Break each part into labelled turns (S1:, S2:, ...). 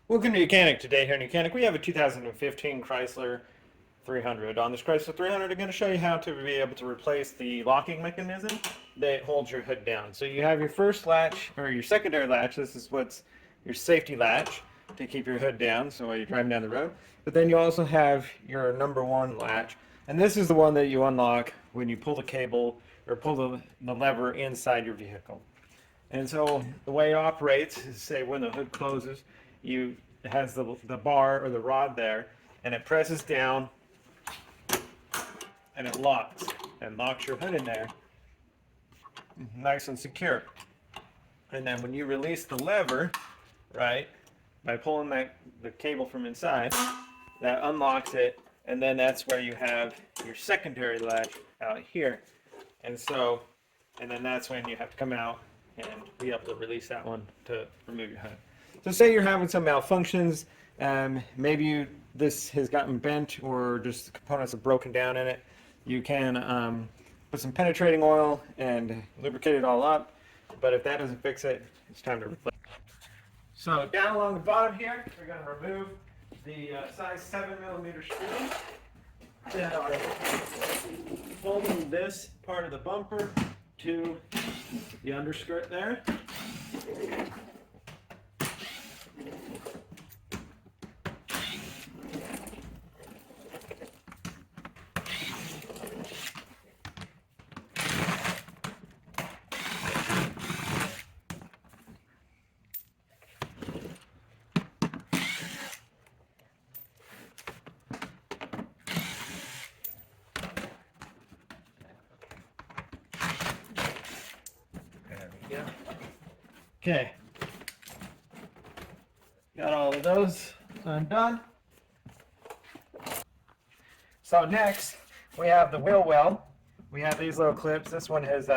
S1: Welcome to Mechanic. Today here in Mechanic we have a 2015 Chrysler 300. On this Chrysler 300 I'm going to show you how to be able to replace the locking mechanism that holds your hood down. So you have your first latch, or your secondary latch. This is what's your safety latch to keep your hood down so while you're driving down the road. But then you also have your number one latch, and this is the one that you unlock when you pull the cable or pull the lever inside your vehicle. And so the way it operates is, say, when the hood closes, it has the bar or the rod there, and it presses down, and it locks your hood in there, nice and secure. And then when you release the lever, right, by pulling the cable from inside, that unlocks it, and then that's where you have your secondary latch out here. And then that's when you have to come out and be able to release that one to remove your hood. So say you're having some malfunctions, maybe this has gotten bent or just the components have broken down in it. You can put some penetrating oil and lubricate it all up, but if that doesn't fix it, it's time to replace it. So down along the bottom here, we're going to remove the size 7mm screws that are holding this part of the bumper to the underskirt there. There we go. Okay. Got all of those undone. So next, we have the wheel well. We have these little clips. This one is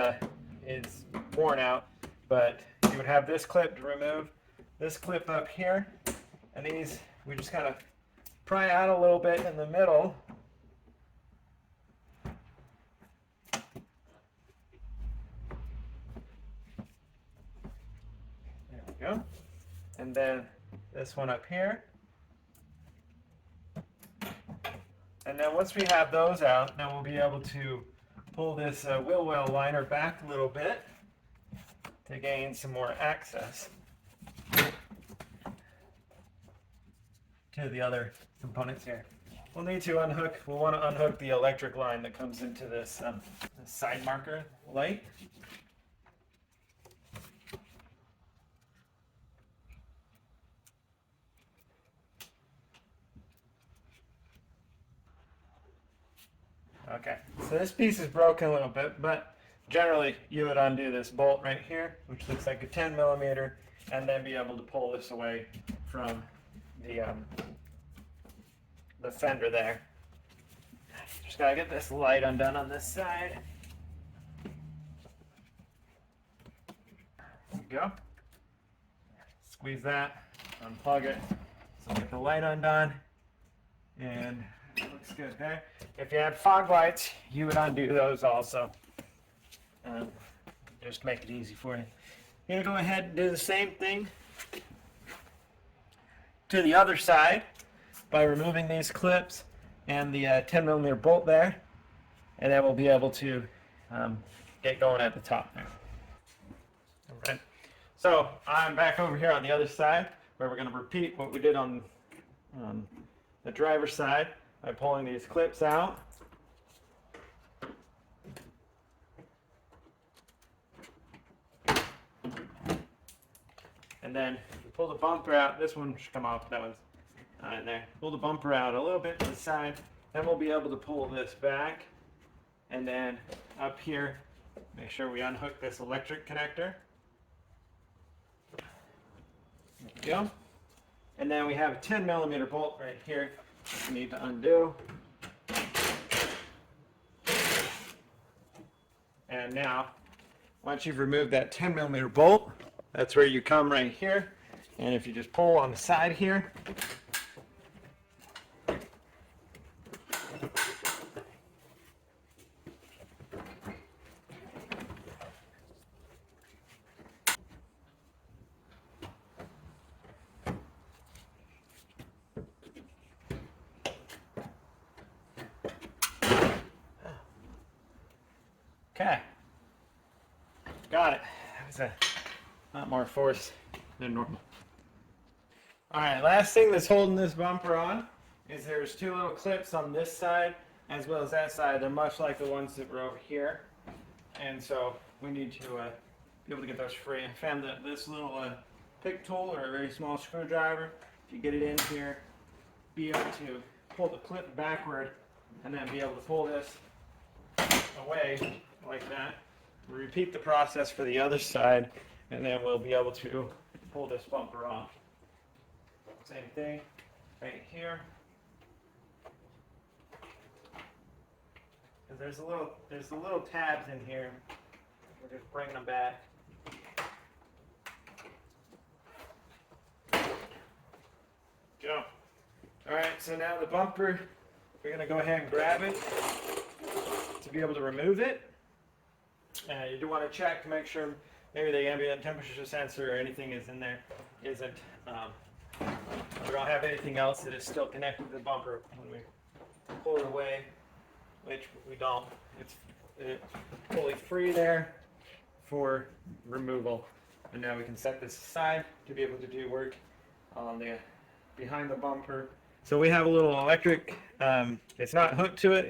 S1: worn out, but you would have this clip to remove. This clip up here, and these we just kind of pry out a little bit in the middle. There we go. And then this one up here. And then once we have those out, then we'll be able to pull this wheel well liner back a little bit to gain some more access to the other components here. We'll need to we'll want to unhook the electric line that comes into this side marker light. Okay, so this piece is broken a little bit, but generally you would undo this bolt right here, which looks like a 10mm, and then be able to pull this away from the fender there. Just gotta get this light undone on this side. There we go. Squeeze that, unplug it, so get the light undone, and it looks good there. If you had fog lights, you would undo those also. Just make it easy for you. You're gonna go ahead and do the same thing to the other side by removing these clips and the 10mm bolt there, and then we'll be able to get going at the top there. All right. So I'm back over here on the other side where we're going to repeat what we did on the driver's side by pulling these clips out. And then you pull the bumper out. This one should come off. That one's in there. Pull the bumper out a little bit to the side. Then we'll be able to pull this back. And then up here, make sure we unhook this electric connector. There we go. And then we have a 10mm bolt right here that we need to undo. And now, once you've removed that 10mm bolt, that's where you come right here. And if you just pull on the side here, Okay. Got it. That was a lot more force than normal. All right, last thing that's holding this bumper on is there's two little clips on this side as well as that side. They're much like the ones that were over here. And so we need to be able to get those free. I found that this little pick tool or a very small screwdriver, if you get it in here, be able to pull the clip backward and then be able to pull this away like that. We repeat the process for the other side and then we'll be able to pull this bumper off. Same thing right here. There's the little tabs in here. We're just bringing them back. Go. All right, so now the bumper, we're going to go ahead and grab it to be able to remove it. You do want to check to make sure maybe the ambient temperature sensor or anything is in there isn't. We don't have anything else that is still connected to the bumper when we pull it away, which we don't. It's fully free there for removal. And now we can set this aside to be able to do work on the behind the bumper. So we have a little electric, it's not hooked to it,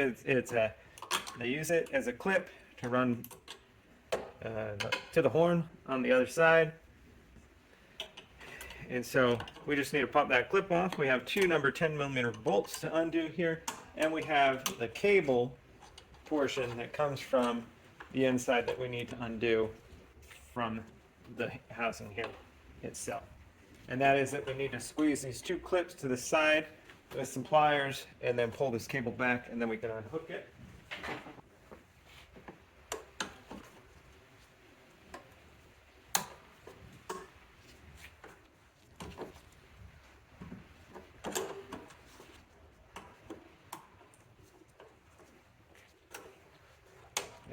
S1: they use it as a clip to run to the horn on the other side. And so we just need to pop that clip off. We have two number 10mm bolts to undo here, and we have the cable portion that comes from the inside that we need to undo from the housing here itself. And that is that we need to squeeze these two clips to the side with some pliers and then pull this cable back, and then we can unhook it.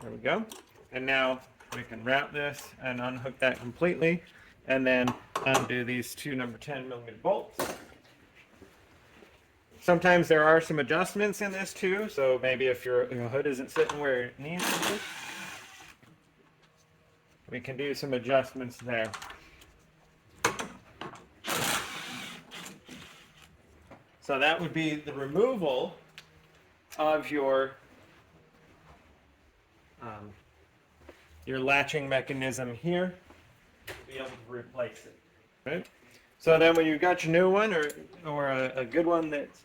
S1: There we go. And now we can wrap this and unhook that completely and then undo these two number 10mm bolts. Sometimes there are some adjustments in this too, so maybe if your hood isn't sitting where it needs to be, we can do some adjustments there. So that would be the removal of your latching mechanism here to be able to replace it. Right? So then when you've got your new one or a good one that's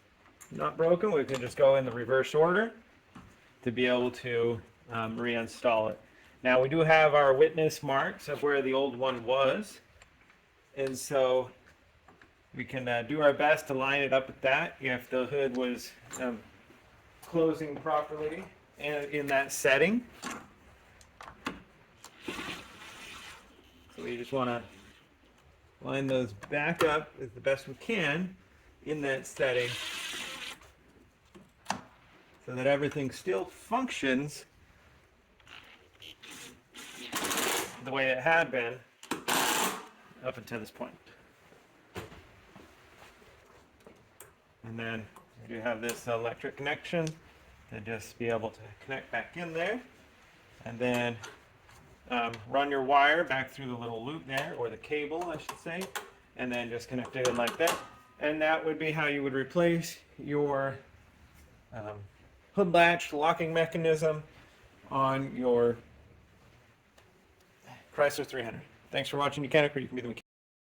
S1: not broken, we can just go in the reverse order to be able to reinstall it. Now we do have our witness marks of where the old one was, and so we can do our best to line it up with that if the hood was closing properly in that setting. So we just want to line those back up as the best we can in that setting so that everything still functions the way it had been up until this point. And then we do have this electric connection to just be able to connect back in there, and then run your wire back through the little loop there, or the cable I should say, and then just connect it in like that. And that would be how you would replace your hood latch locking mechanism on your Chrysler 300. Thanks for watching. You can be the mechanic.